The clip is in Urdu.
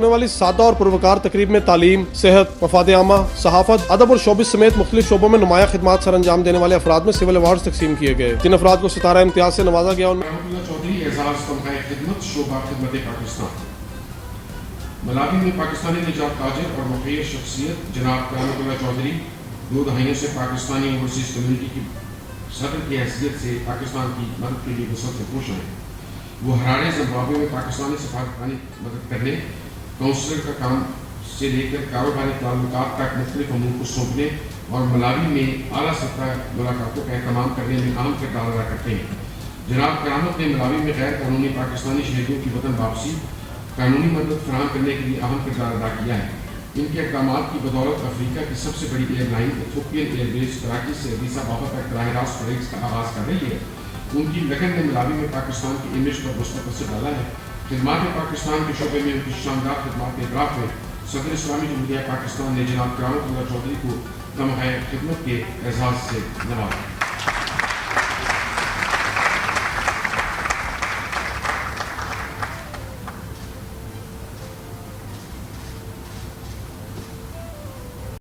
ہونے والی سادہ اور پروکار تقریب میں تعلیم، صحت، مفاد عامہ، صحافت، ادب اور شوبز سمیت مختلف شعبوں میں نمایاں خدمات سر انجام دینے والے افراد میں سول ایوارڈز تقسیم کیے گئے. جن افراد کو ستارہ امتیاز سے نوازا گیا ان میں چودھری اعزاز تمغہ خدمت شعبہ خدمت پاکستان. ملاوی میں پاکستانی نجات تاجر اور مخیر شخصیت جناب کرامت اللہ چودھری 2 دہائیوں سے پاکستانی اوورسیز کمیونٹی کی صدر کی حیثیت سے پاکستان کی مدد کے لیے وسعت سے پوش ہیں. وہ ہراڑے زمبابوے میں پاکستانی سفارتخانے مدد کرنے، کونسلر کا کام سے لے کر کاروباری تعلقات تک مختلف امور کو سونپنے اور ملاوی میں اعلیٰ سطح ملاقاتوں کا اہتمام کرنے میں اہم کردار ادا کرتے ہیں. جناب کرامت نے ملاوی میں غیر قانونی پاکستانی شہریوں کی وطن واپسی، قانونی مدد فراہم کرنے کے لیے اہم کردار ادا کیا ہے. ان کے اقدامات کی بدولت افریقہ کی سب سے بڑی ایئر لائن ایتھوپین ایئر ویز کراچی سے ایڈیس ابابا تک براہ راست فلائٹس کا آغاز کر رہی ہے. ان کی لگن نے ملاوی میں پاکستان کی امیج پر مثبت اثر ڈالا ہے. خدمات پاکستان کے شعبے میں ان کی شاندار خدمات کے اعتراف میں صدر اسلامی جمہوریہ پاکستان نے جناب کرامت اللہ چودھری کو تمغہ خدمت کے اعزاز سے نوازا.